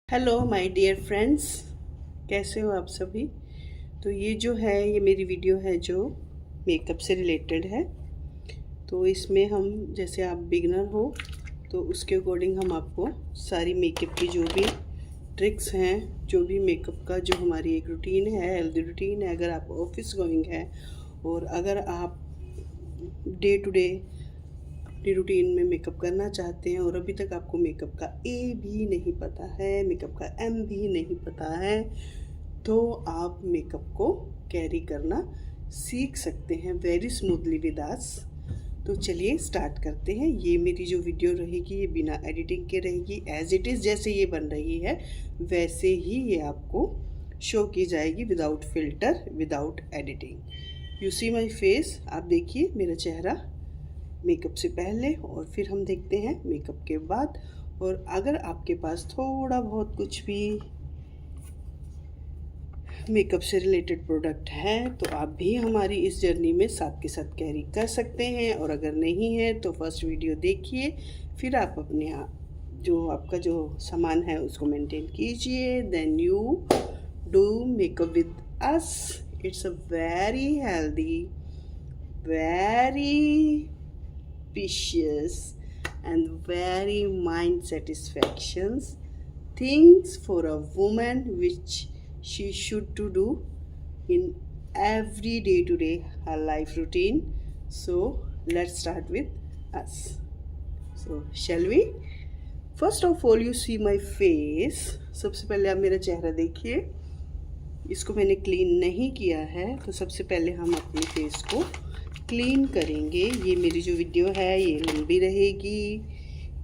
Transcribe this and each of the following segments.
Hello my dear friends, कैसे हो आप सभी। तो ये जो है ये मेरी वीडियो है जो मेकअप से रिलेटेड है। तो इसमें हम जैसे आप बिगनर हो तो उसके अकॉर्डिंग हम आपको सारी मेकअप की जो भी ट्रिक्स हैं, जो भी मेकअप का जो हमारी एक रूटीन है, हेल्दी रूटीन है, अगर आप ऑफिस गोइंग है और अगर आप डे टू डे अपनी रूटीन में मेकअप करना चाहते हैं और अभी तक आपको मेकअप का ए भी नहीं पता है, मेकअप का एम भी नहीं पता है, तो आप मेकअप को कैरी करना सीख सकते हैं वेरी स्मूथली विद अस। तो चलिए स्टार्ट करते हैं। ये मेरी जो वीडियो रहेगी ये बिना एडिटिंग के रहेगी, एज इट इज़ जैसे ये बन रही है वैसे ही ये आपको शो की जाएगी, without filter, without editing. You see my face, आप देखिए मेरा चेहरा मेकअप से पहले और फिर हम देखते हैं मेकअप के बाद। और अगर आपके पास थोड़ा बहुत कुछ भी मेकअप से रिलेटेड प्रोडक्ट है तो आप भी हमारी इस जर्नी में साथ के साथ कैरी कर सकते हैं, और अगर नहीं है तो फर्स्ट वीडियो देखिए, फिर आप अपने जो आपका जो सामान है उसको मेंटेन कीजिए, then you do makeup with us. It's a very healthy, very precious and very mind satisfactions things for a woman which she should to do in every day to day her life routine. So let's start with us. So shall we? First of all you see my face. सबसे पहले आप मेरा चेहरा देखिए, इसको मैंने clean नहीं किया है, तो सबसे पहले हम अपने फेस को क्लीन करेंगे। ये मेरी जो वीडियो है ये लंबी रहेगी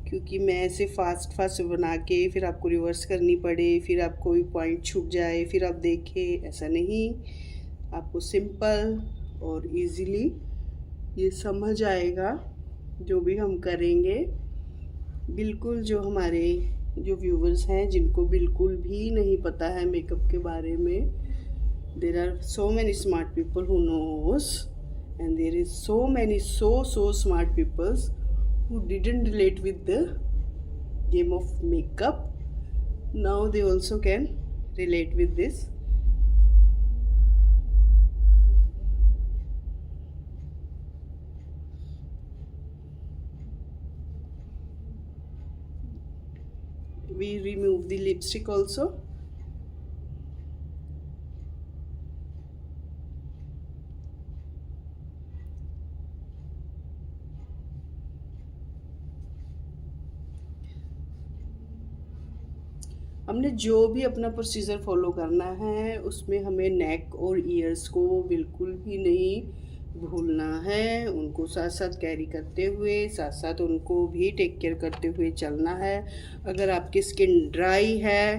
क्योंकि मैं ऐसे फास्ट बना के फिर आपको रिवर्स करनी पड़े, फिर आपको कोई पॉइंट छूट जाए फिर आप देखें, ऐसा नहीं। आपको सिंपल और इजीली ये समझ आएगा जो भी हम करेंगे। बिल्कुल जो हमारे जो व्यूवर्स हैं जिनको बिल्कुल भी नहीं पता है मेकअप के बारे में, there are so many smart people who knows, and there is so many so smart peoples who didn't relate with the game of makeup. Now they also can relate with this. We remove the lipstick also. हमने जो भी अपना procedure follow करना है उसमें हमें नेक और years को बिल्कुल भी नहीं भूलना है, उनको साथ साथ कैरी करते हुए साथ साथ उनको भी टेक केयर करते हुए चलना है। अगर आपकी स्किन ड्राई है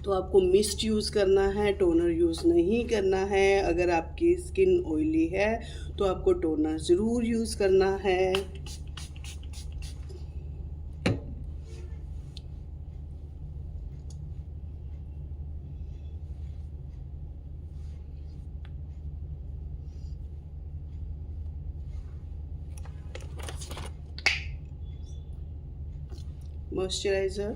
तो आपको मिस्ट यूज़ करना है, टोनर यूज़ नहीं करना है। अगर आपकी स्किन ऑयली है तो आपको टोनर ज़रूर यूज़ करना है। Moisturiser,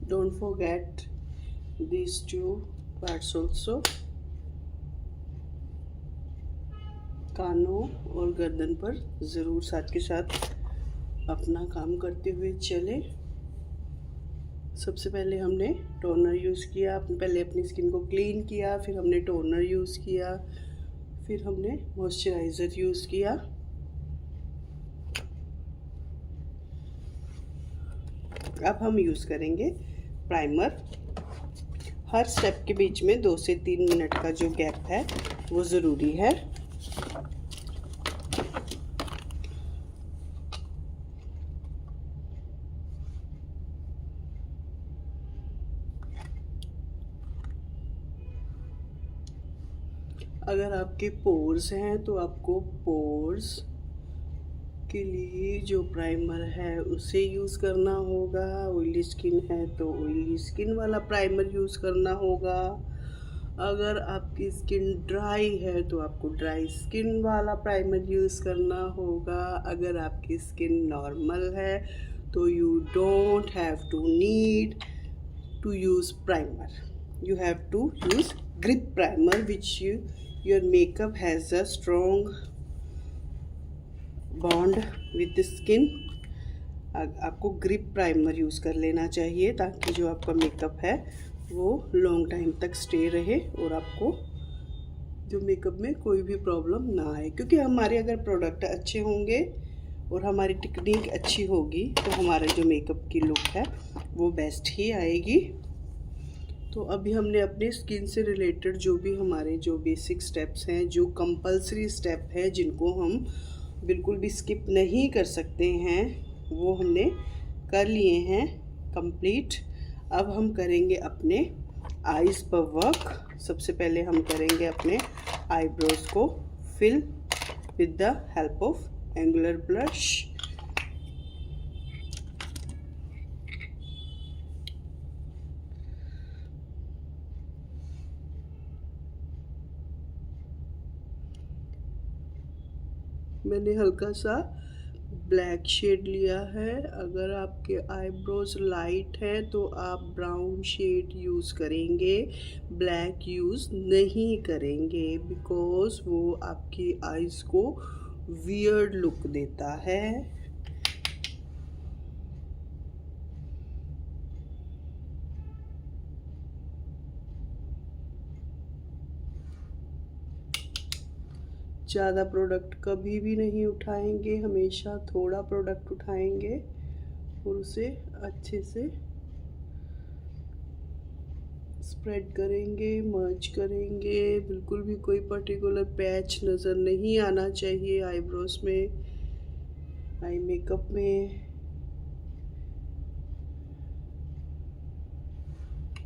don't forget these two parts also, कानों और गर्दन पर ज़रूर साथ के साथ अपना काम करते हुए चले। सबसे पहले हमने टोनर यूज़ किया, पहले अपनी स्किन को क्लीन किया, फिर हमने टोनर यूज़ किया, फिर हमने मॉइस्चराइज़र यूज़ किया। अब हम यूज़ करेंगे प्राइमर। हर स्टेप के बीच में 2 से 3 मिनट का जो गैप है वो ज़रूरी है। अगर आपके पोर्स हैं तो आपको पोर्स के लिए जो प्राइमर है उसे यूज़ करना होगा। ऑयली स्किन है तो ऑयली स्किन वाला प्राइमर यूज़ करना होगा। अगर आपकी स्किन ड्राई है तो आपको ड्राई स्किन वाला प्राइमर यूज़ करना होगा। अगर आपकी स्किन नॉर्मल है तो you don't have to need to use primer. You have to use grip primer which your makeup has a strong bond with the skin। आपको ग्रिप प्राइमर यूज़ कर लेना चाहिए ताकि जो आपका मेकअप है वो लॉन्ग टाइम तक स्टे रहे और आपको जो मेकअप में कोई भी प्रॉब्लम ना आए। क्योंकि हमारे अगर प्रोडक्ट अच्छे होंगे और हमारी टेक्निक अच्छी होगी तो हमारा जो मेकअप की लुक है वो बेस्ट ही आएगी। तो अभी हमने अपने स्किन से रिलेटेड जो भी हमारे जो बेसिक स्टेप्स हैं, जो कंपलसरी स्टेप है जिनको हम बिल्कुल भी स्किप नहीं कर सकते हैं, वो हमने कर लिए हैं कंप्लीट। अब हम करेंगे अपने आईज़ पर वर्क। सबसे पहले हम करेंगे अपने आईब्रोज को fill with the help of angular blush. मैंने हल्का सा ब्लैक शेड लिया है। अगर आपके आईब्रोज लाइट है तो आप ब्राउन शेड यूज़ करेंगे, ब्लैक यूज़ नहीं करेंगे बिकॉज़ वो आपकी आईज़ को वियर्ड लुक देता है। ज़्यादा प्रोडक्ट कभी भी नहीं उठाएंगे, हमेशा थोड़ा प्रोडक्ट उठाएंगे और उसे अच्छे से स्प्रेड करेंगे, मर्ज करेंगे। बिल्कुल भी कोई पर्टिकुलर पैच नज़र नहीं आना चाहिए आईब्रोज में, आई मेकअप में।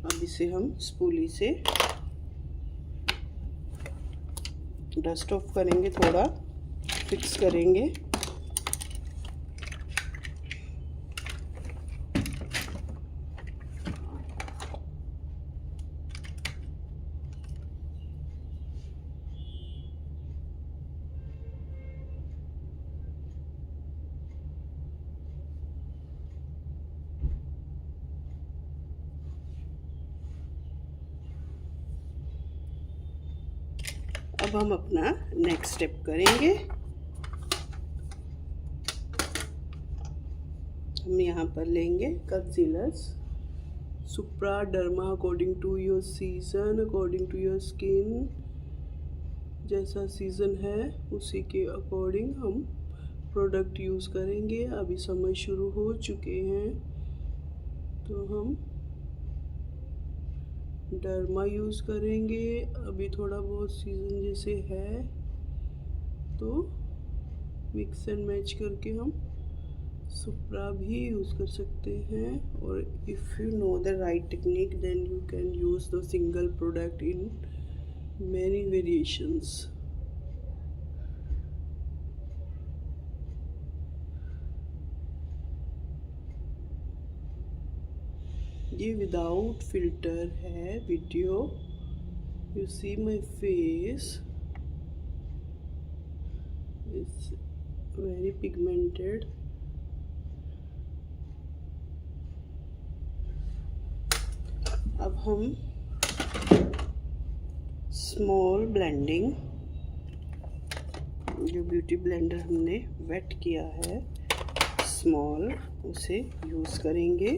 अब इसे हम स्पूली से डस्ट ऑफ करेंगे, थोड़ा फिक्स करेंगे। अब हम अपना नेक्स्ट स्टेप करेंगे। हम यहाँ पर लेंगे कंसीलर्स सुप्रा डर्मा according to your season, according to your skin. जैसा सीज़न है उसी के अकॉर्डिंग हम प्रोडक्ट यूज़ करेंगे। अभी समर शुरू हो चुके हैं तो हम डर्मा यूज़ करेंगे। अभी थोड़ा बहुत सीज़न जैसे है तो मिक्स एंड मैच करके हम सुप्रा भी यूज़ कर सकते हैं। और if you know the right technique then you can use the single product in many variations. ये विदाउट फिल्टर है video. You see my face, it's very pigmented. अब हम स्मॉल ब्लेंडिंग, जो ब्यूटी ब्लेंडर हमने वेट किया है small, उसे use करेंगे।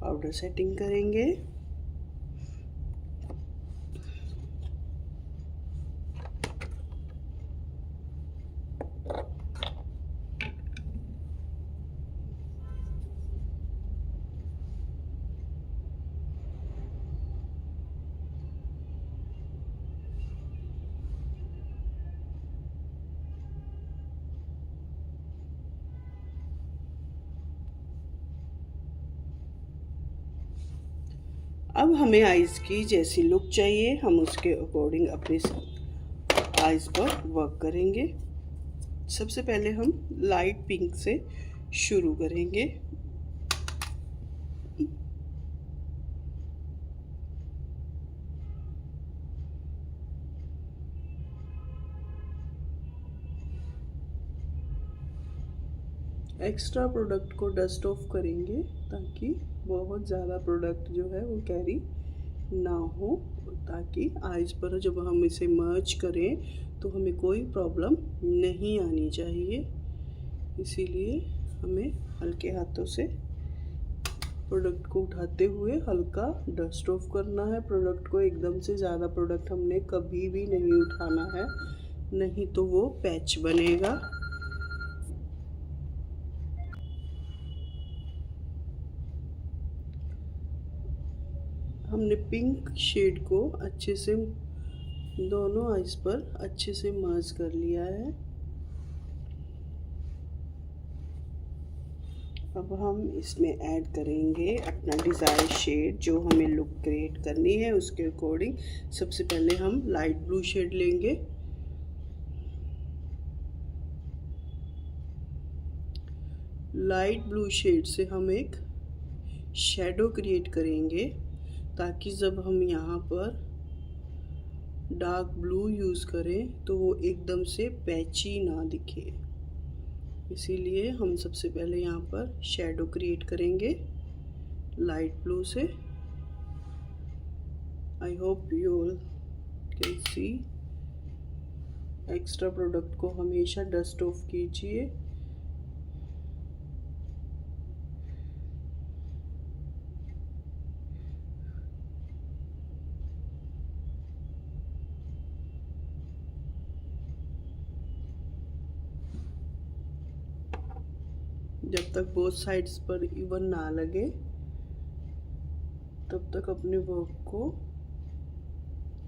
पाउडर सेटिंग करेंगे। अब हमें आइज़ की जैसी लुक चाहिए हम उसके अकॉर्डिंग अपने आइज़ पर वर्क करेंगे। सबसे पहले हम लाइट पिंक से शुरू करेंगे। एक्स्ट्रा प्रोडक्ट को डस्ट ऑफ करेंगे ताकि बहुत ज़्यादा प्रोडक्ट जो है वो कैरी ना हो, ताकि आइज पर जब हम इसे मर्ज करें तो हमें कोई प्रॉब्लम नहीं आनी चाहिए। इसीलिए हमें हल्के हाथों से प्रोडक्ट को उठाते हुए हल्का डस्ट ऑफ करना है प्रोडक्ट को। एकदम से ज़्यादा प्रोडक्ट हमने कभी भी नहीं उठाना है, नहीं तो वो पैच बनेगा। हमने पिंक शेड को अच्छे से दोनों आइज पर अच्छे से मर्ज कर लिया है। अब हम इसमें ऐड करेंगे अपना डिज़ायर शेड जो हमें लुक क्रिएट करनी है उसके अकॉर्डिंग। सबसे पहले हम लाइट ब्लू शेड लेंगे। लाइट ब्लू शेड से हम एक शैडो क्रिएट करेंगे ताकि जब हम यहाँ पर डार्क ब्लू यूज़ करें तो वो एकदम से पैची ना दिखे। इसीलिए हम सबसे पहले यहाँ पर शैडो क्रिएट करेंगे लाइट ब्लू से। I hope you all can see. Extra product को हमेशा डस्ट ऑफ कीजिए। जब तक बोथ साइड्स पर इवन ना लगे तब तक अपने वर्क को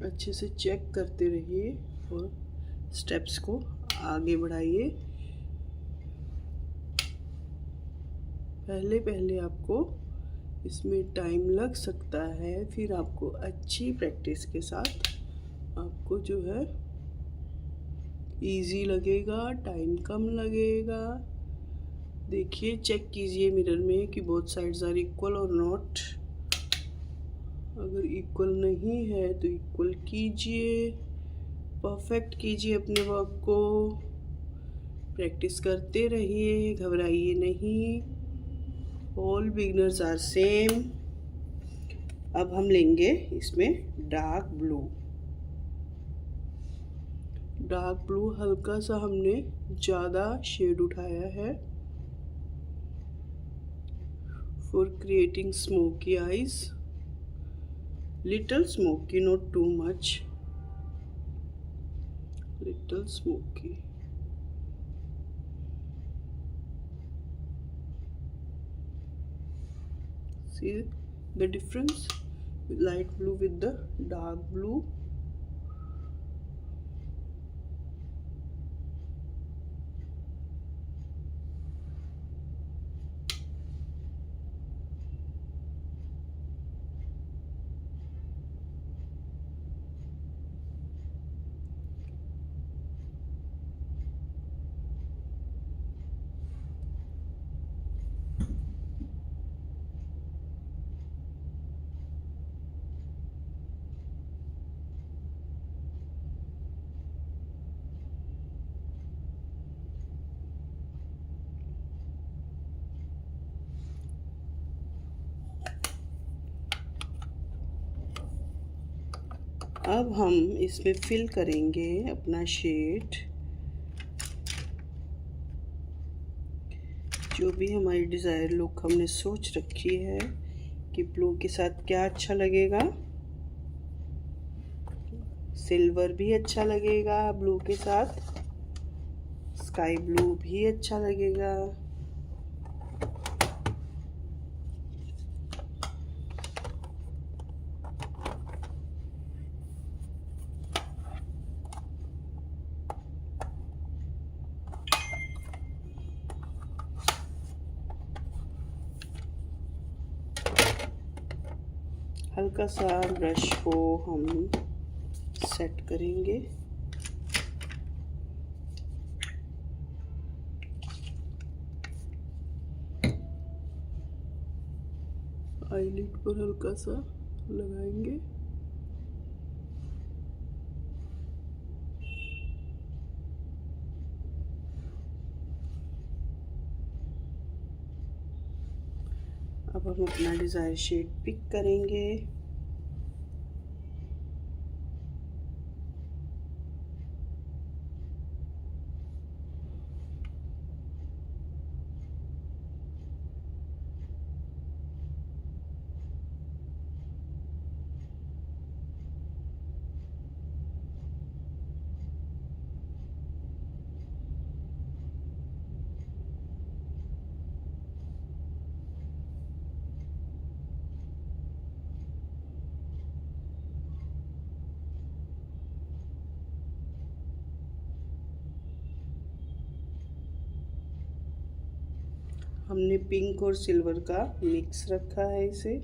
अच्छे से चेक करते रहिए और स्टेप्स को आगे बढ़ाइए। पहले आपको इसमें टाइम लग सकता है, फिर आपको अच्छी प्रैक्टिस के साथ आपको जो है इजी लगेगा, टाइम कम लगेगा। देखिए, चेक कीजिए मिरर में कि बोथ साइड्स आर इक्वल और नॉट। अगर इक्वल नहीं है तो इक्वल कीजिए, परफेक्ट कीजिए अपने वर्क को। प्रैक्टिस करते रहिए, घबराइए नहीं। All beginners are same. अब हम लेंगे इसमें डार्क ब्लू। डार्क ब्लू हल्का सा हमने ज़्यादा शेड उठाया है for creating smoky eyes, little smoky, not too much, little smoky. See the difference? Light blue with the dark blue. अब हम इसमें फिल करेंगे अपना शेड। जो भी हमारी डिज़ायर लुक हमने सोच रखी है कि ब्लू के साथ क्या अच्छा लगेगा। सिल्वर भी अच्छा लगेगा ब्लू के साथ, स्काई ब्लू भी अच्छा लगेगा। हल्का सा ब्रश को हम सेट करेंगे। आईलिड पर हल्का सा लगाएंगे। अब हम अपना डिज़ायर शेड पिक करेंगे। हमने पिंक और सिल्वर का मिक्स रखा है इसे।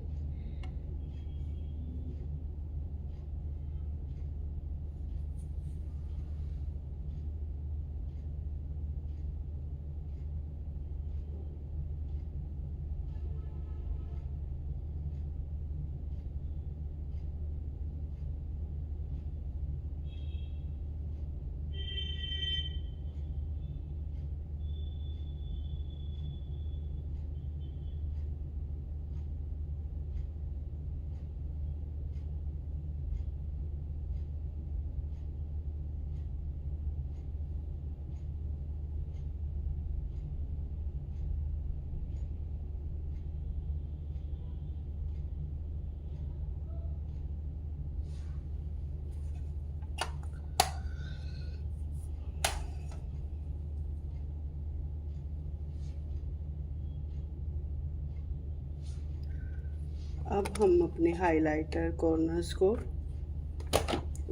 अब हम अपने हाइलाइटर कॉर्नर्स को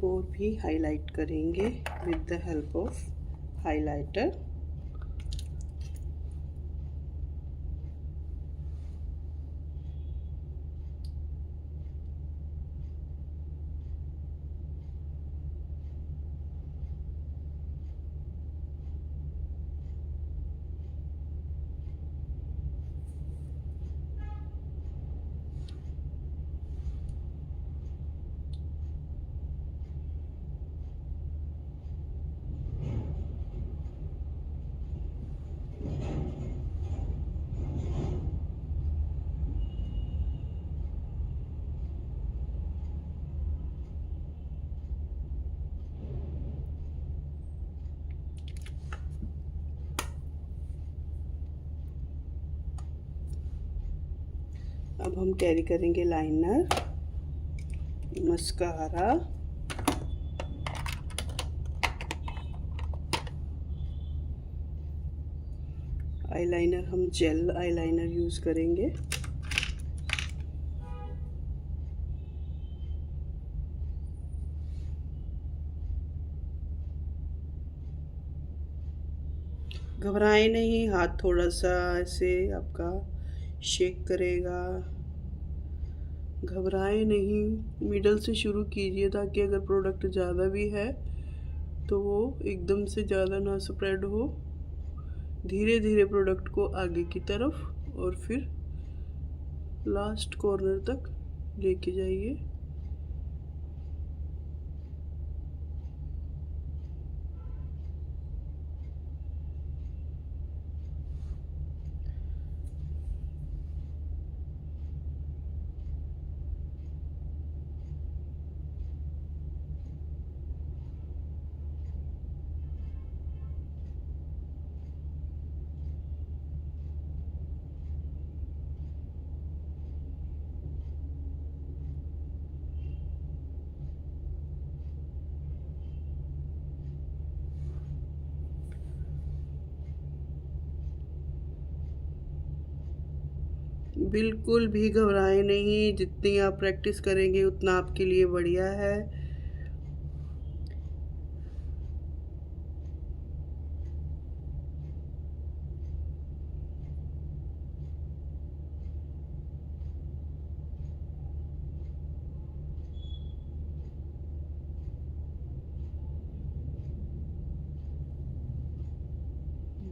और भी हाईलाइट करेंगे with the help of highlighter. अब हम कैरी करेंगे लाइनर, मस्कारा, आईलाइनर। हम जेल आईलाइनर यूज़ करेंगे। घबराए नहीं, हाथ थोड़ा सा ऐसे आपका शेक करेगा। घबराए नहीं, मिडल से शुरू कीजिए ताकि अगर प्रोडक्ट ज़्यादा भी है तो वो एकदम से ज़्यादा ना स्प्रेड हो। धीरे धीरे प्रोडक्ट को आगे की तरफ और फिर लास्ट कॉर्नर तक लेके जाइए। बिल्कुल भी घबराए नहीं, जितनी आप प्रैक्टिस करेंगे उतना आपके लिए बढ़िया है।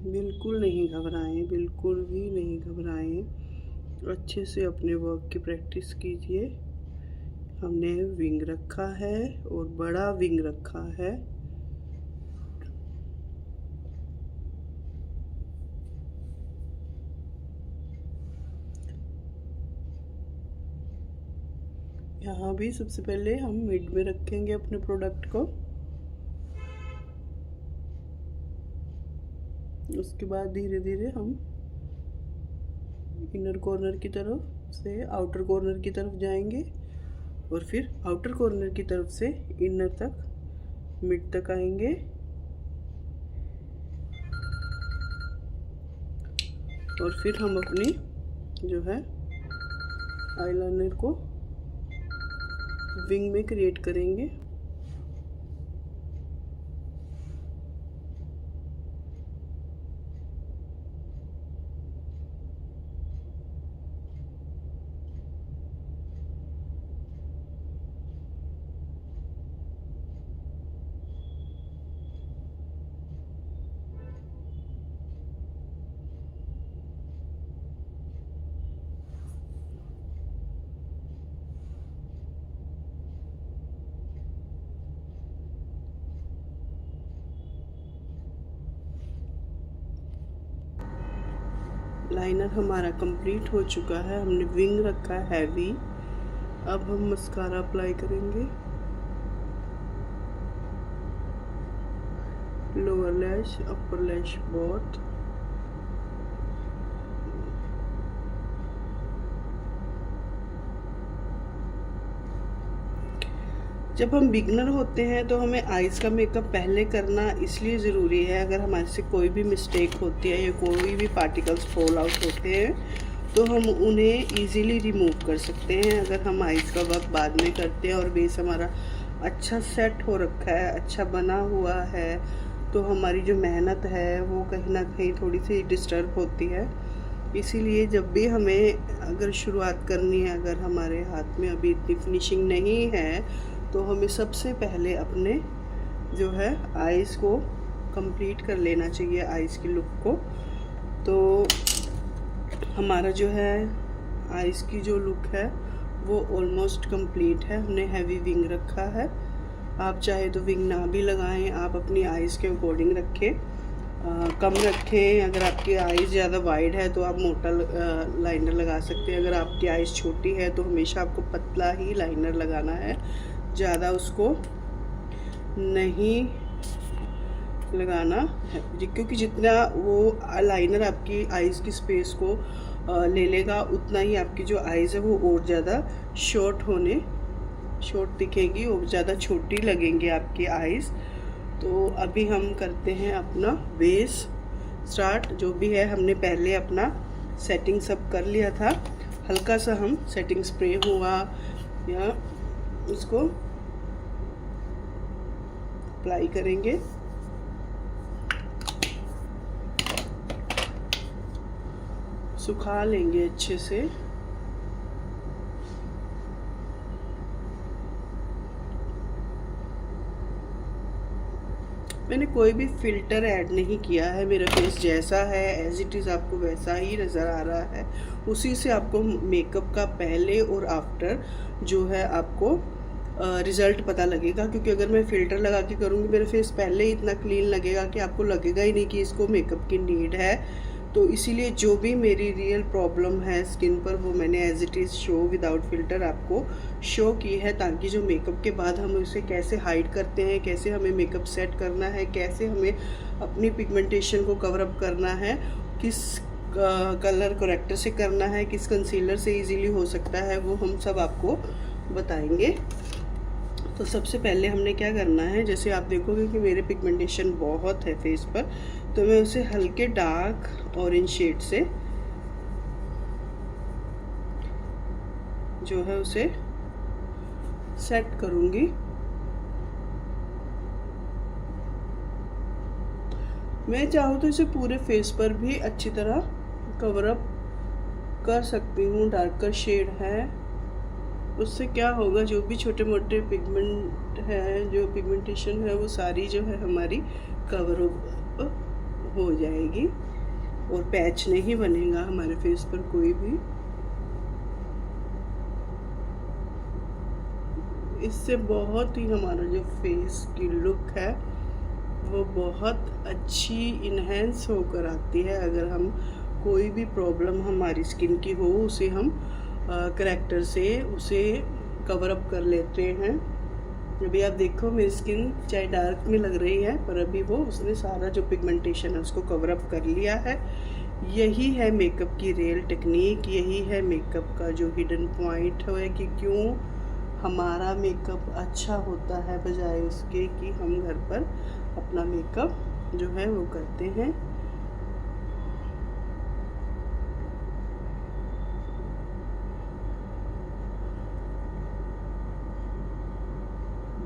बिल्कुल नहीं घबराएं, बिल्कुल भी नहीं घबराएं। अच्छे से अपने वर्क की प्रैक्टिस कीजिए। हमने विंग रखा है और बड़ा विंग रखा है। यहाँ भी सबसे पहले हम मिड में रखेंगे अपने प्रोडक्ट को, उसके बाद धीरे धीरे हम इनर कॉर्नर की तरफ से आउटर कॉर्नर की तरफ जाएंगे और फिर आउटर कॉर्नर की तरफ से इनर तक, मिड तक आएंगे और फिर हम अपनी जो है आईलाइनर को विंग में क्रिएट करेंगे। लाइनर हमारा कंप्लीट हो चुका है। हमने विंग रखा है हैवी। अब हम मस्कारा अप्लाई करेंगे। लोअर लैश, अपर लैश बोथ। जब हम बिगनर होते हैं तो हमें आइज़ का मेकअप पहले करना इसलिए ज़रूरी है, अगर हमारे से कोई भी मिस्टेक होती है या कोई भी पार्टिकल्स फॉल आउट होते हैं तो हम उन्हें इजीली रिमूव कर सकते हैं। अगर हम आइज़ का वर्क बाद में करते हैं और बेस हमारा अच्छा सेट हो रखा है, अच्छा बना हुआ है, तो हमारी जो मेहनत है वो कहीं ना कहीं थोड़ी सी डिस्टर्ब होती है। इसीलिए जब भी हमें अगर शुरुआत करनी है, अगर हमारे हाथ में अभी इतनी फिनिशिंग नहीं है, तो हमें सबसे पहले अपने जो है आइज़ को कंप्लीट कर लेना चाहिए, आइज़ की लुक को। तो हमारा जो है आइज़ की जो लुक है वो ऑलमोस्ट कंप्लीट है। हमने हैवी विंग रखा है। आप चाहे तो विंग ना भी लगाएं, आप अपनी आइज़ के अकॉर्डिंग रखें, कम रखें। अगर आपकी आइज़ ज़्यादा वाइड है तो आप मोटा लाइनर लगा सकते हैं। अगर आपकी आइज़ छोटी है तो हमेशा आपको पतला ही लाइनर लगाना है, ज़्यादा उसको नहीं लगाना है, क्योंकि जितना वो लाइनर आपकी आइज़ की स्पेस को ले लेगा उतना ही आपकी जो आइज़ है वो और ज़्यादा शॉर्ट दिखेगी और ज़्यादा छोटी लगेंगी आपकी आइज़। तो अभी हम करते हैं अपना बेस स्टार्ट। जो भी है हमने पहले अपना सेटिंग सब कर लिया था। हल्का सा हम सेटिंग स्प्रे हुआ या उसको अप्लाई करेंगे। सुखा लेंगे अच्छे से। मैंने कोई भी फिल्टर ऐड नहीं किया है। मेरा फेस जैसा है एज इट इज़ आपको वैसा ही नज़र आ रहा है। उसी से आपको मेकअप का पहले और आफ्टर जो है आपको रिज़ल्ट पता लगेगा। क्योंकि अगर मैं फ़िल्टर लगा के करूँगी, मेरा फेस पहले ही इतना क्लीन लगेगा कि आपको लगेगा ही नहीं कि इसको मेकअप की नीड है। तो इसीलिए जो भी मेरी रियल प्रॉब्लम है स्किन पर वो मैंने as it is show without filter आपको शो की है, ताकि जो मेकअप के बाद हम उसे कैसे हाइड करते हैं, कैसे हमें मेकअप सेट करना है, कैसे हमें अपनी पिगमेंटेशन को कवर अप करना है, किस कलर करेक्टर से करना है, किस कंसीलर से इजीली हो सकता है, वो हम सब आपको बताएंगे। तो सबसे पहले हमने क्या करना है, जैसे आप देखोगे कि मेरे पिगमेंटेशन बहुत है फेस पर, तो मैं उसे हल्के डार्क ऑरेंज शेड से जो है उसे सेट करूंगी। मैं चाहूँ तो इसे पूरे फेस पर भी अच्छी तरह कवर अप कर सकती हूँ। डार्कर शेड है, उससे क्या होगा, जो भी छोटे मोटे पिगमेंट है, जो पिगमेंटेशन है, वो सारी जो है हमारी कवर हो जाएगी और पैच नहीं बनेगा हमारे फेस पर कोई भी। इससे बहुत ही हमारा जो फेस की लुक है वो बहुत अच्छी इन्हेंस होकर आती है। अगर हम कोई भी प्रॉब्लम हमारी स्किन की हो उसे हम करेक्टर से उसे कवर अप कर लेते हैं। अभी आप देखो मेरी स्किन चाहे डार्क में लग रही है पर अभी वो उसने सारा जो पिगमेंटेशन है उसको कवर अप कर लिया है। यही है मेकअप की रियल टेक्निक, यही है मेकअप का जो हिडन पॉइंट है कि क्यों हमारा मेकअप अच्छा होता है बजाय उसके कि हम घर पर अपना मेकअप जो है वो करते हैं।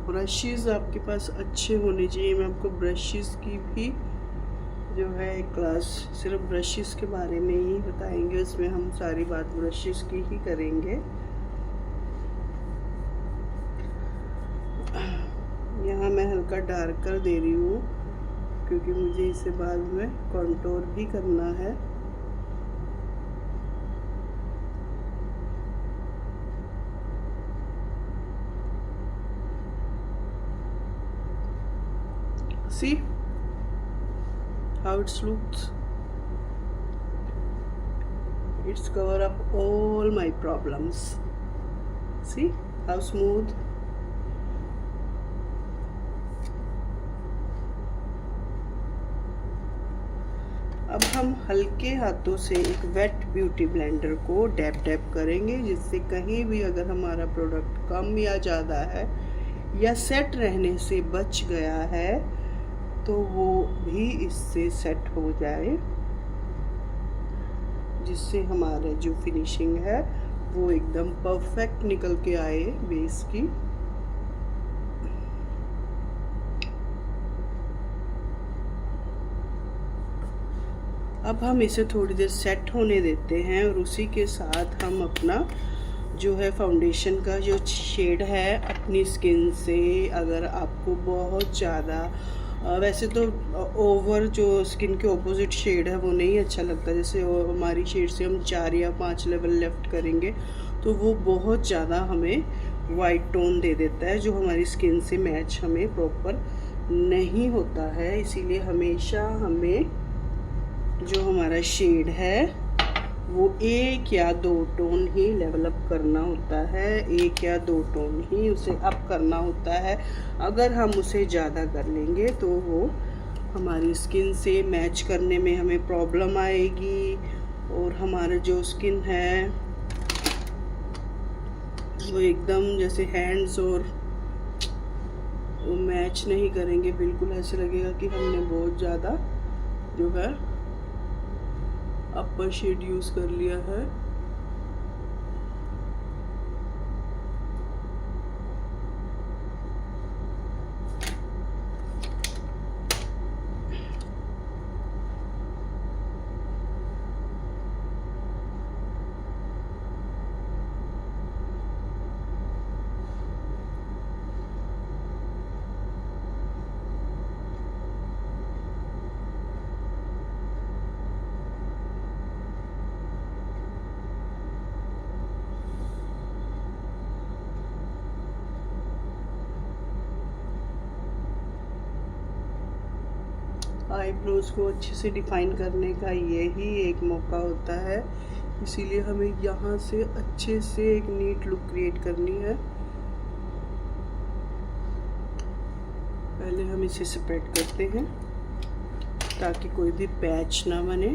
ब्रशेस आपके पास अच्छे होने चाहिए। मैं आपको ब्रशेस की भी जो है एक क्लास सिर्फ ब्रशेस के बारे में ही बताएंगे, उसमें हम सारी बात ब्रशेस की ही करेंगे। यहाँ मैं हल्का डार्कर दे रही हूँ क्योंकि मुझे इसे बाद में कॉन्टोर भी करना है। See how it looks. It's cover up all my problems. See how smooth. अब हम हल्के हाथों से एक वेट ब्यूटी ब्लेंडर को डैप डैप करेंगे, जिससे कहीं भी अगर हमारा प्रोडक्ट कम या ज़्यादा है या सेट रहने से बच गया है तो वो भी इससे सेट हो जाए, जिससे हमारा जो फिनिशिंग है वो एकदम परफेक्ट निकल के आए बेस की। अब हम इसे थोड़ी देर सेट होने देते हैं और उसी के साथ हम अपना जो है फाउंडेशन का जो शेड है अपनी स्किन से, अगर आपको बहुत ज़्यादा वैसे तो ओवर जो स्किन के ऑपोजिट शेड है वो नहीं अच्छा लगता, जैसे हमारी शेड से हम 4 या 5 लेवल लेफ्ट करेंगे तो वो बहुत ज़्यादा हमें वाइट टोन दे देता है जो हमारी स्किन से मैच हमें प्रॉपर नहीं होता है। इसीलिए हमेशा हमें जो हमारा शेड है वो 1 या 2 टोन ही लेवल अप करना होता है, 1 या 2 टोन ही उसे अप करना होता है। अगर हम उसे ज़्यादा कर लेंगे तो वो हमारी स्किन से मैच करने में हमें प्रॉब्लम आएगी और हमारा जो स्किन है वो एकदम जैसे हैंड्स और वो मैच नहीं करेंगे, बिल्कुल ऐसे लगेगा कि हमने बहुत ज़्यादा जो है अपर शेड यूज़ कर लिया है। आईब्रोज को अच्छे से डिफाइन करने का यही एक मौका होता है, इसीलिए हमें यहाँ से अच्छे से एक नीट लुक क्रिएट करनी है। पहले हम इसे स्प्रेड करते हैं ताकि कोई भी पैच ना बने।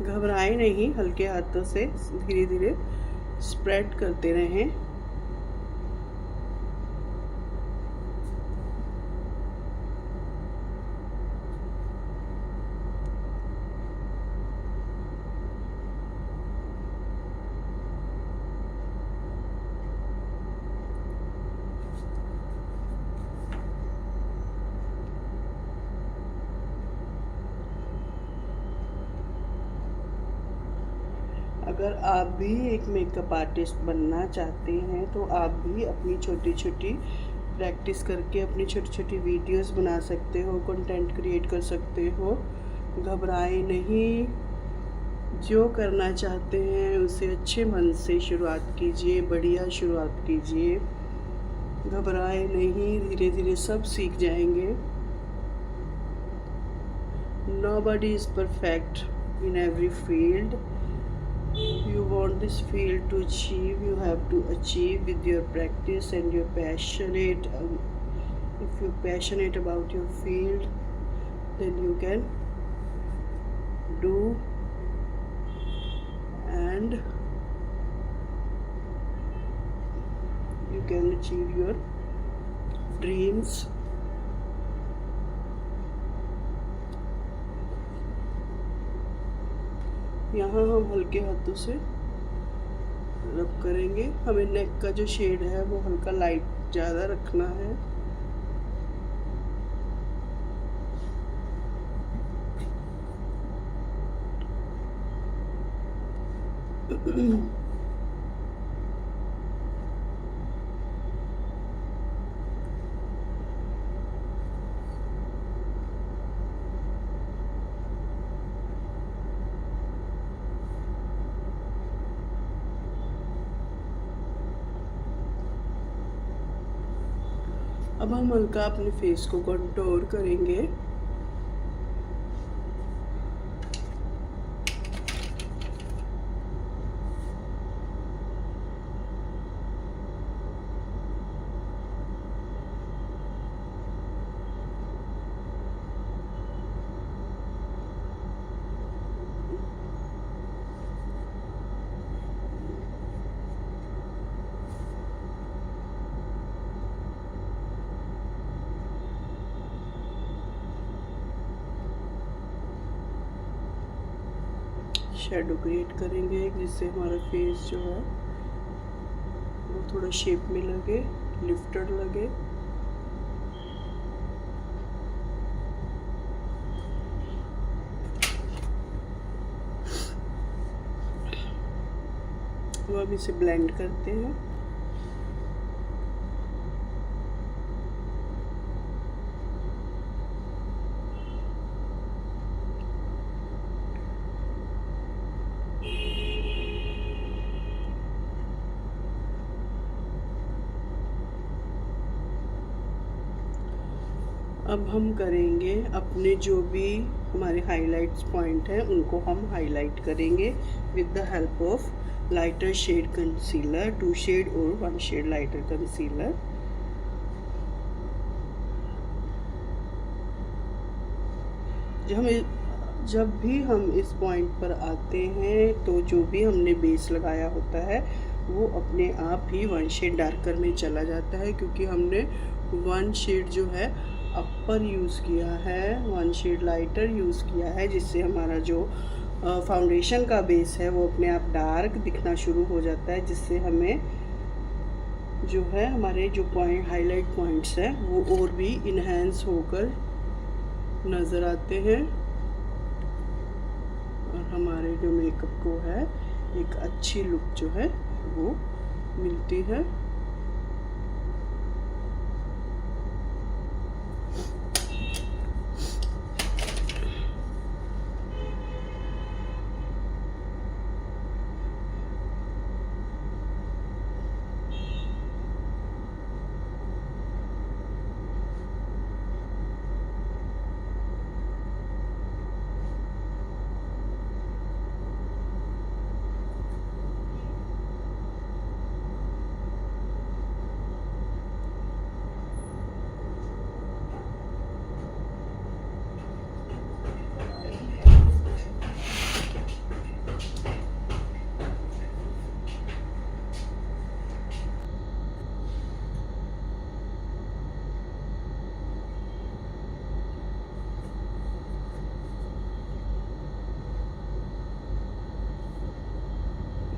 घबराए नहीं, हल्के हाथों से धीरे धीरे स्प्रेड करते रहें। अगर आप भी एक मेकअप आर्टिस्ट बनना चाहते हैं तो आप भी अपनी छोटी छोटी प्रैक्टिस करके अपनी छोटी छोटी वीडियोस बना सकते हो, कंटेंट क्रिएट कर सकते हो। घबराएं नहीं, जो करना चाहते हैं उसे अच्छे मन से शुरुआत कीजिए, बढ़िया शुरुआत कीजिए। घबराएं नहीं, धीरे धीरे सब सीख जाएंगे। Nobody is perfect in every field. You want this field to achieve, you have to achieve with your practice and you're passionate. If you're passionate about your field, then you can do and you can achieve your dreams. यहाँ हम हल्के हाथों से रब करेंगे। हमें नेक का जो शेड है वो हल्का लाइट ज़्यादा रखना है। अब हम हल्का अपने फेस को कंटूर करेंगे। शेडो क्रिएट करेंगे जिससे हमारा फेस जो है वो थोड़ा शेप में लगे, लिफ्टेड लगे। अब इसे ब्लेंड करते हैं। अब हम करेंगे अपने जो भी हमारे हाइलाइट्स पॉइंट हैं उनको हम हाईलाइट करेंगे with the help of lighter shade concealer, 2 shade और 1 शेड लाइटर कंसीलर। जब भी हम इस पॉइंट पर आते हैं तो जो भी हमने बेस लगाया होता है वो अपने आप ही 1 शेड डार्कर में चला जाता है, क्योंकि हमने 1 शेड जो है अपर यूज़ किया है, 1 शेड लाइटर यूज़ किया है, जिससे हमारा जो फाउंडेशन का बेस है वो अपने आप डार्क दिखना शुरू हो जाता है, जिससे हमें जो है हमारे जो पॉइंट हाईलाइट पॉइंट्स हैं वो और भी इन्हेंस होकर नज़र आते हैं और हमारे जो मेकअप को है एक अच्छी लुक जो है वो मिलती है।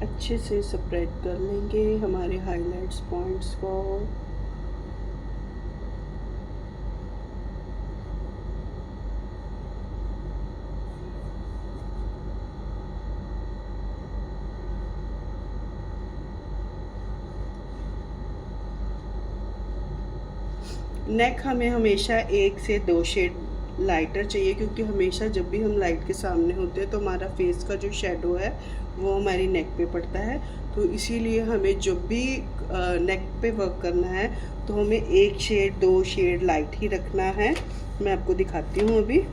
अच्छे से स्प्रेड कर लेंगे हमारे हाइलाइट्स पॉइंट्स को। नेक हमें हमेशा 1 से 2 शेड लाइटर चाहिए, क्योंकि हमेशा जब भी हम लाइट के सामने होते हैं तो हमारा फेस का जो शेडो है वो हमारी नेक पे पड़ता है। तो इसीलिए हमें जब भी नेक पे वर्क करना है तो हमें 1 शेड 2 शेड लाइट ही रखना है। मैं आपको दिखाती हूँ अभी।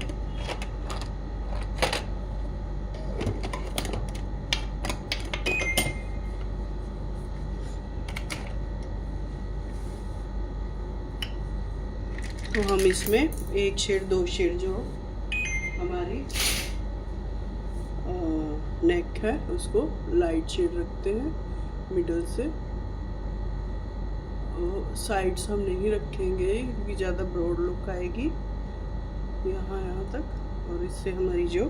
तो हम इसमें 1 शेड 2 शेड जो हमारी नेक है उसको लाइट शेड रखते हैं मिडल से। साइड्स हम नहीं रखेंगे क्योंकि ज़्यादा ब्रॉड लुक आएगी यहाँ तक, और इससे हमारी जो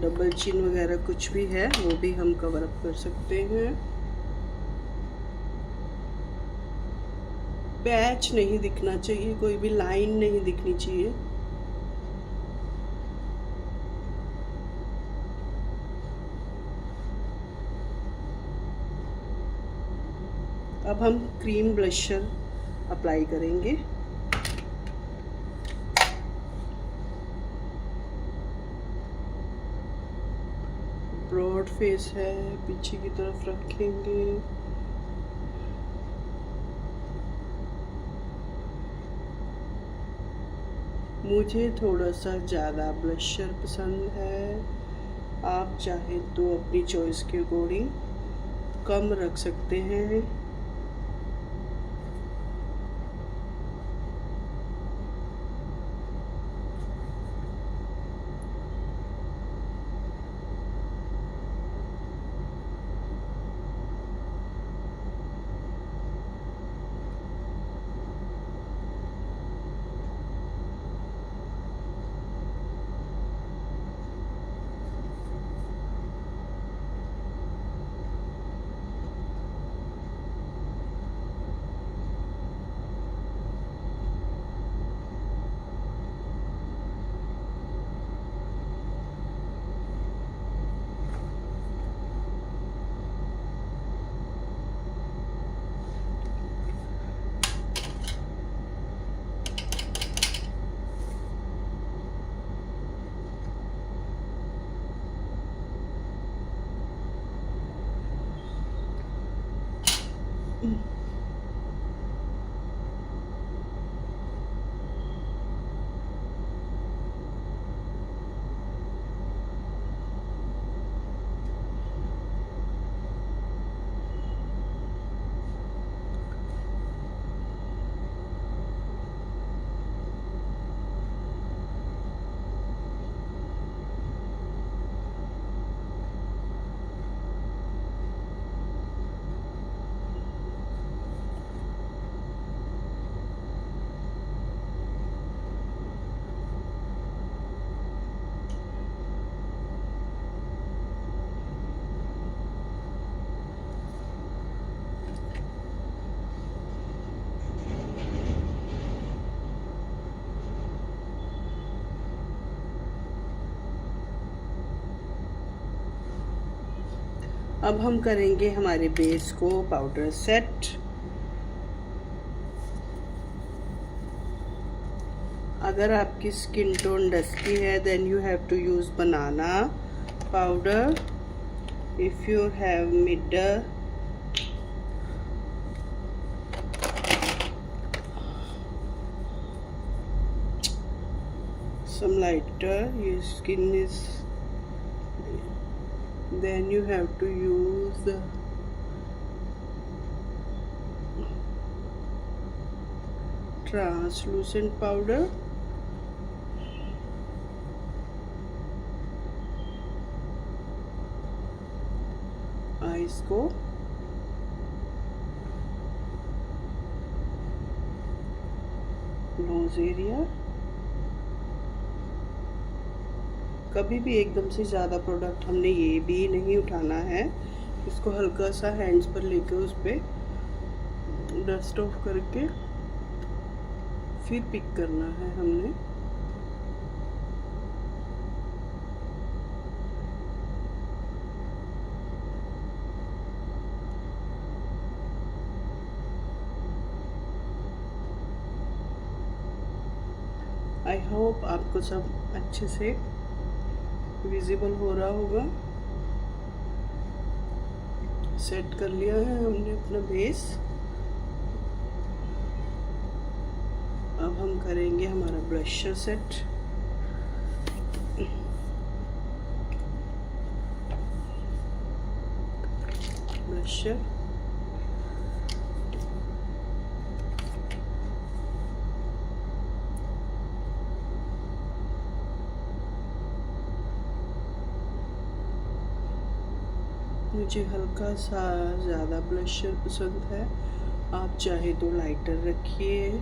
डबल चिन वगैरह कुछ भी है वो भी हम कवर अप कर सकते हैं। पैच नहीं दिखना चाहिए, कोई भी लाइन नहीं दिखनी चाहिए। अब हम क्रीम ब्लशर अप्लाई करेंगे। ब्रॉड फेस है, पीछे की तरफ रखेंगे। मुझे थोड़ा सा ज़्यादा ब्लशर पसंद है, आप चाहे तो अपनी चॉइस के अकॉर्डिंग कम रख सकते हैं। अब हम करेंगे हमारे बेस को पाउडर सेट। अगर आपकी स्किन टोन डस्की है then you have to use banana powder. If you have middle some lighter your skin is, then you have to use the translucent powder। Ice को knows area. कभी भी एकदम से ज़्यादा product हमने ये भी नहीं उठाना है, इसको हल्का सा हैंड्स पर लेकर उस पर डस्ट ऑफ करके फिर पिक करना है हमने। आई होप आपको सब अच्छे से विजिबल हो रहा होगा। सेट कर लिया है हमने अपना बेस। अब हम करेंगे हमारा ब्लशर सेट। ब्लशर मुझे हल्का सा ज़्यादा ब्लशर पसंद है, आप चाहे तो लाइटर रखिए।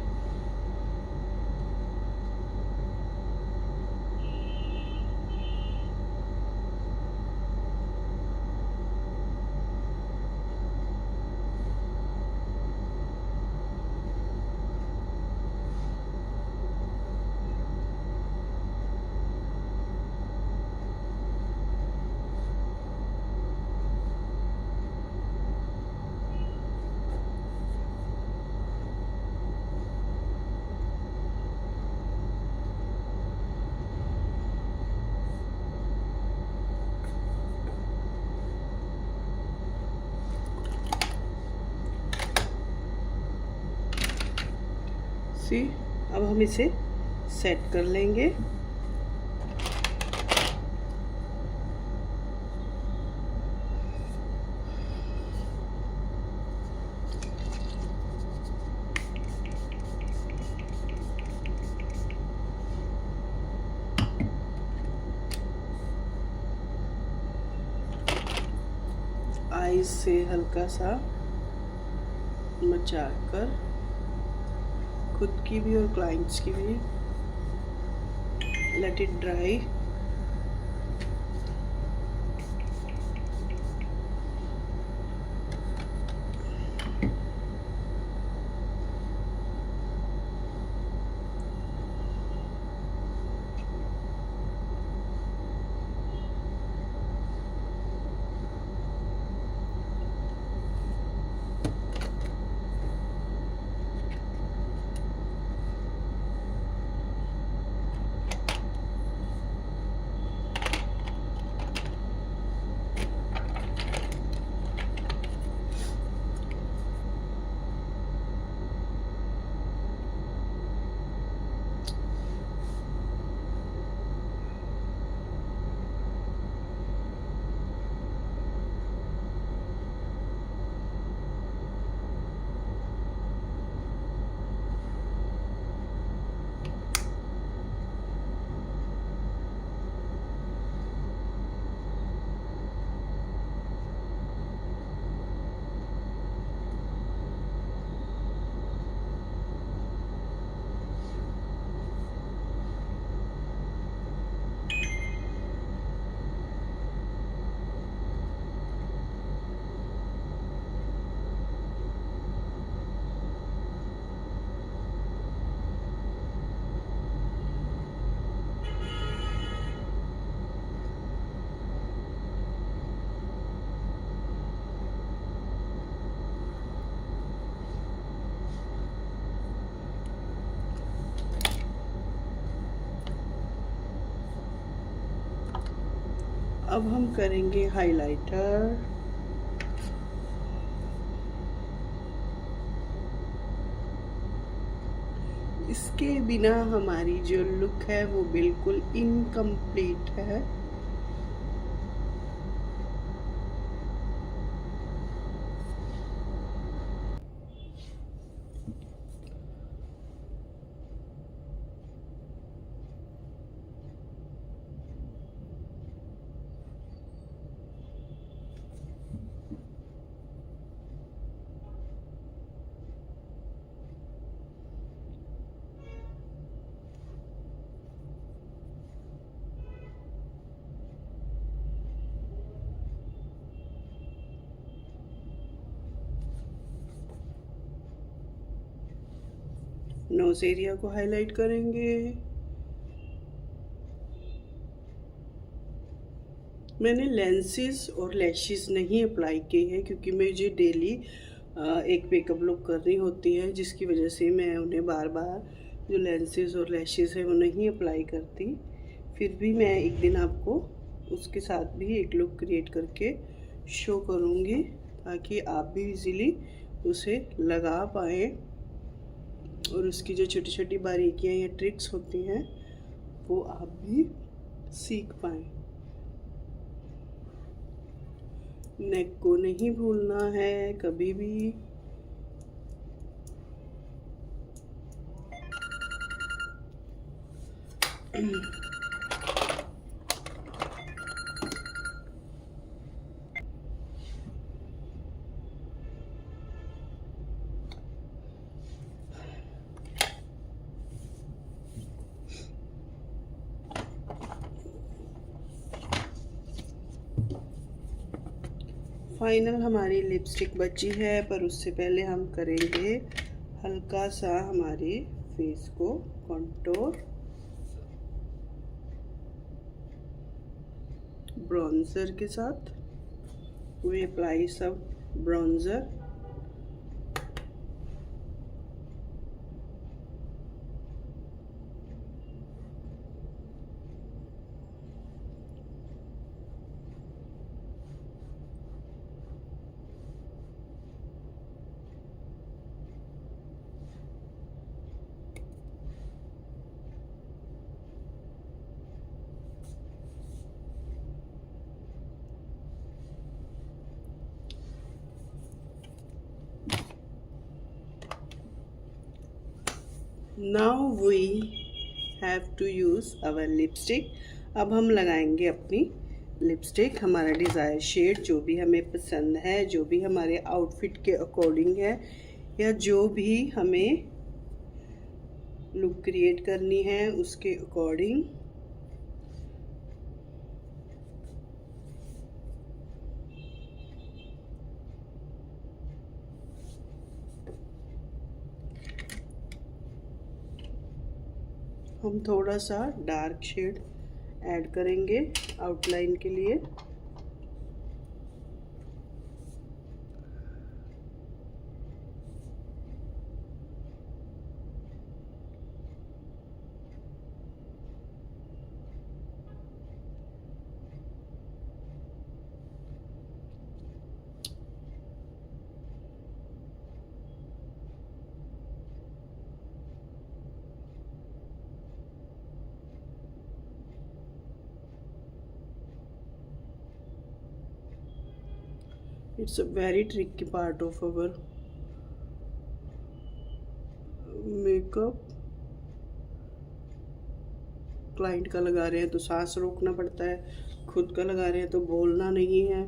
सी अब हम इसे सेट कर लेंगे। आईज से हल्का सा मचा कर, खुद की भी और क्लाइंट्स की भी। Let it dry. अब हम करेंगे हाइलाइटर। इसके बिना हमारी जो लुक है वो बिल्कुल इनकम्प्लीट है। नोज एरिया को हाईलाइट करेंगे। मैंने लेंसेज और लैशेस नहीं अप्लाई किए हैं क्योंकि मुझे डेली एक मेकअप लुक करनी होती है, जिसकी वजह से मैं उन्हें बार बार जो लेंसेज और लैशेज़ है वो नहीं अप्लाई करती, फिर भी मैं एक दिन आपको उसके साथ भी एक लुक क्रिएट करके शो करूँगी, ताकि आप भी इजीली उसे लगा पाएँ और उसकी जो छोटी छोटी बारीकियाँ या ट्रिक्स होती हैं वो आप भी सीख पाएँ। नेक को नहीं भूलना है कभी भी। फाइनल हमारी लिपस्टिक बची है, पर उससे पहले हम करेंगे हल्का सा हमारे फेस को कंटूर ब्राउन्जर के साथ। वी अप्लाई सब bronzer. Now we have to use our lipstick. अब हम लगाएंगे अपनी लिपस्टिक, हमारा डिज़ायर शेड जो भी हमें पसंद है, जो भी हमारे आउटफिट के अकॉर्डिंग है, या जो भी हमें लुक क्रिएट करनी है उसके अकॉर्डिंग। हम थोड़ा सा डार्क शेड ऐड करेंगे आउटलाइन के लिए। It's a very tricky part of our makeup। Client का लगा रहे हैं तो सांस रोकना पड़ता है, खुद का लगा रहे हैं तो बोलना नहीं है।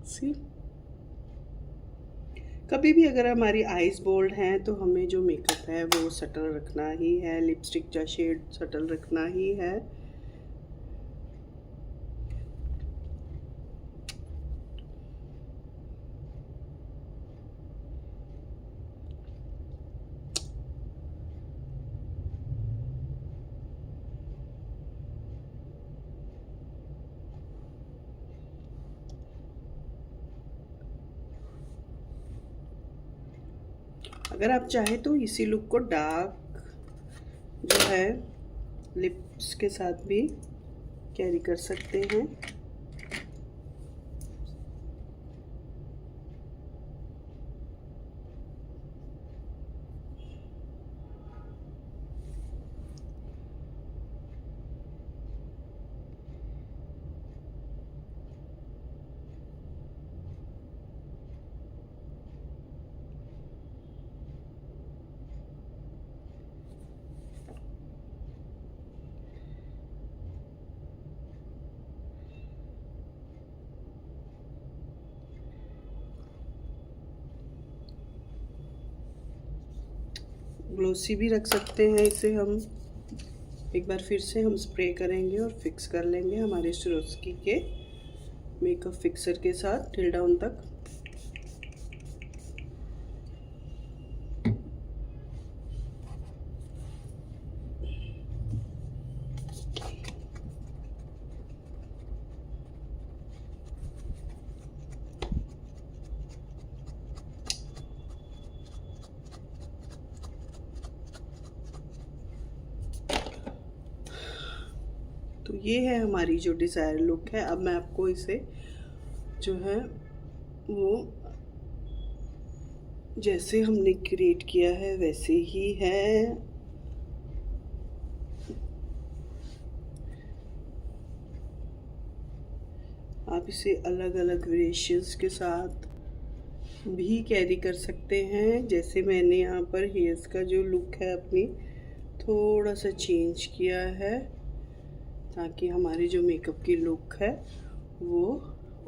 सी कभी भी अगर हमारी आईज बोल्ड हैं तो हमें जो मेकअप है वो सटल रखना ही है, लिपस्टिक का शेड सटल रखना ही है। अगर आप चाहें तो इसी लुक को डार्क जो है लिप्स के साथ भी कैरी कर सकते हैं। ग्लोसी भी रख सकते हैं इसे हम। एक बार फिर से हम स्प्रे करेंगे और फिक्स कर लेंगे हमारे स्वरोस्की के मेकअप फिक्सर के साथ टिल डाउन तक। तो ये है हमारी जो डिज़ायर लुक है। अब मैं आपको इसे जो है वो जैसे हमने क्रिएट किया है वैसे ही है। आप इसे अलग अलग वेरिएशंस के साथ भी कैरी कर सकते हैं। जैसे मैंने यहाँ पर हेयर्स का जो लुक है अपनी थोड़ा सा चेंज किया है, ताकि हमारी जो मेकअप की लुक है वो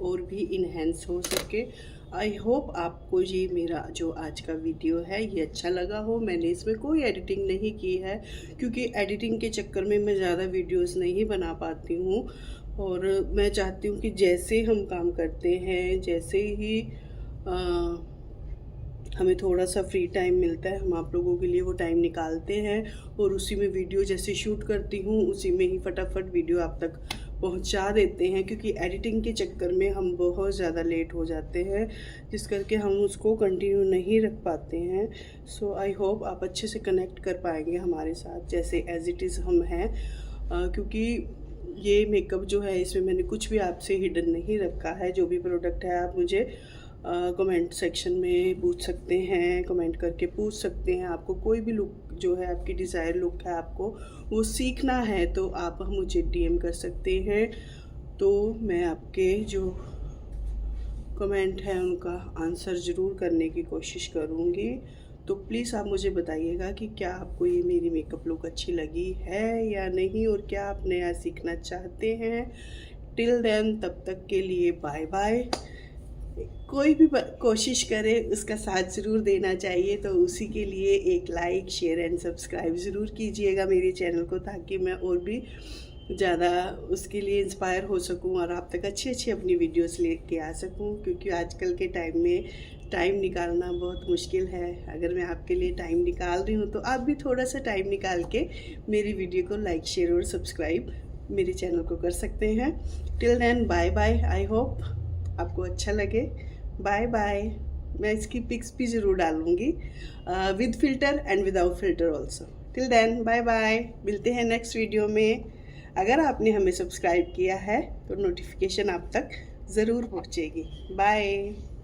और भी इन्हेंस हो सके। आई होप आपको ये मेरा जो आज का वीडियो है ये अच्छा लगा हो। मैंने इसमें कोई एडिटिंग नहीं की है, क्योंकि एडिटिंग के चक्कर में मैं ज़्यादा वीडियोस नहीं बना पाती हूँ। और मैं चाहती हूँ कि जैसे हम काम करते हैं, जैसे ही हमें थोड़ा सा फ्री टाइम मिलता है, हम आप लोगों के लिए वो टाइम निकालते हैं और उसी में वीडियो जैसे शूट करती हूँ उसी में ही फटाफट वीडियो आप तक पहुंचा देते हैं। क्योंकि एडिटिंग के चक्कर में हम बहुत ज़्यादा लेट हो जाते हैं, जिस करके हम उसको कंटिन्यू नहीं रख पाते हैं। सो आई होप आप अच्छे से कनेक्ट कर पाएंगे हमारे साथ जैसे एज इट इज़ हम हैं। क्योंकि ये मेकअप जो है इसमें मैंने कुछ भी आपसे हिडन नहीं रखा है। जो भी प्रोडक्ट है आप मुझे कमेंट सेक्शन में पूछ सकते हैं, कमेंट करके पूछ सकते हैं। आपको कोई भी लुक जो है, आपकी डिज़ायर लुक है, आपको वो सीखना है तो आप मुझे डीएम कर सकते हैं। तो मैं आपके जो कमेंट है उनका आंसर ज़रूर करने की कोशिश करूँगी। तो प्लीज़ आप मुझे बताइएगा कि क्या आपको ये मेरी मेकअप लुक अच्छी लगी है या नहीं, और क्या आप नया सीखना चाहते हैं। टिल देन, तब तक के लिए बाय बाय। कोई भी कोशिश करे उसका साथ ज़रूर देना चाहिए, तो उसी के लिए एक लाइक, शेयर एंड सब्सक्राइब ज़रूर कीजिएगा मेरे चैनल को, ताकि मैं और भी ज़्यादा उसके लिए इंस्पायर हो सकूं और आप तक अच्छी अच्छी अपनी वीडियोस लेके आ सकूं। क्योंकि आजकल के टाइम में टाइम निकालना बहुत मुश्किल है। अगर मैं आपके लिए टाइम निकाल रही हूं तो आप भी थोड़ा सा टाइम निकाल के मेरी वीडियो को लाइक, शेयर और सब्सक्राइब मेरे चैनल को कर सकते हैं। Till then bye bye. I hope आपको अच्छा लगे। Bye bye. मैं इसकी पिक्स भी ज़रूर डालूँगी with filter and without filter also. Till then bye bye. मिलते हैं नेक्स्ट वीडियो में। अगर आपने हमें सब्सक्राइब किया है तो नोटिफिकेशन आप तक ज़रूर पहुँचेगी। बाय।